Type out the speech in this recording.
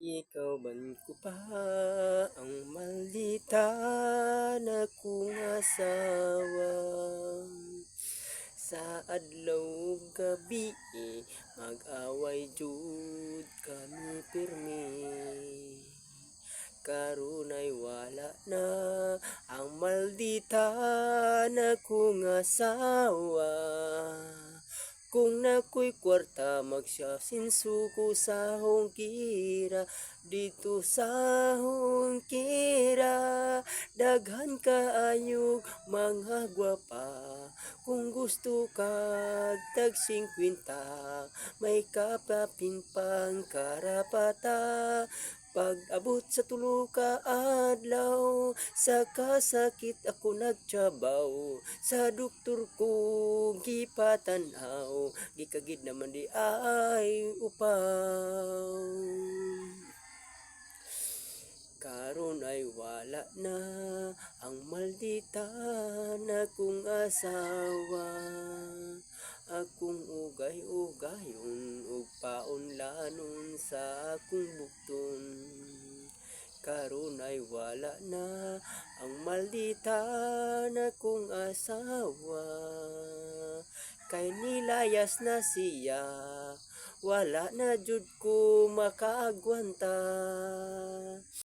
Ikaw man ko pa ang maldita na kong asawa. Sa adlaw ug gabi mag-away jud kami pirmi. Karon ay wala na ang maldita na kong asawa. Kung nako'y kwarta magsiyasinsuko sa hongkira, dito sa hongkira, daghan kaayog mga gwapa. Kung gusto kag tag 50, may kapapin pang karapata. Pag abot sa tulo ka adlaw, sa kasakit ako nagtrabaw. Sa doktor ko gipatanaw, gikagid naman di ay upaw. Karon ay wala na ang maldita na kong asawa. Akong ugay-ugayon ug paunlanon sa akong bukton. Karon ay wala na ang maldita na kong asawa. Kay nilayas na siya, wala na jud ko makaagwanta.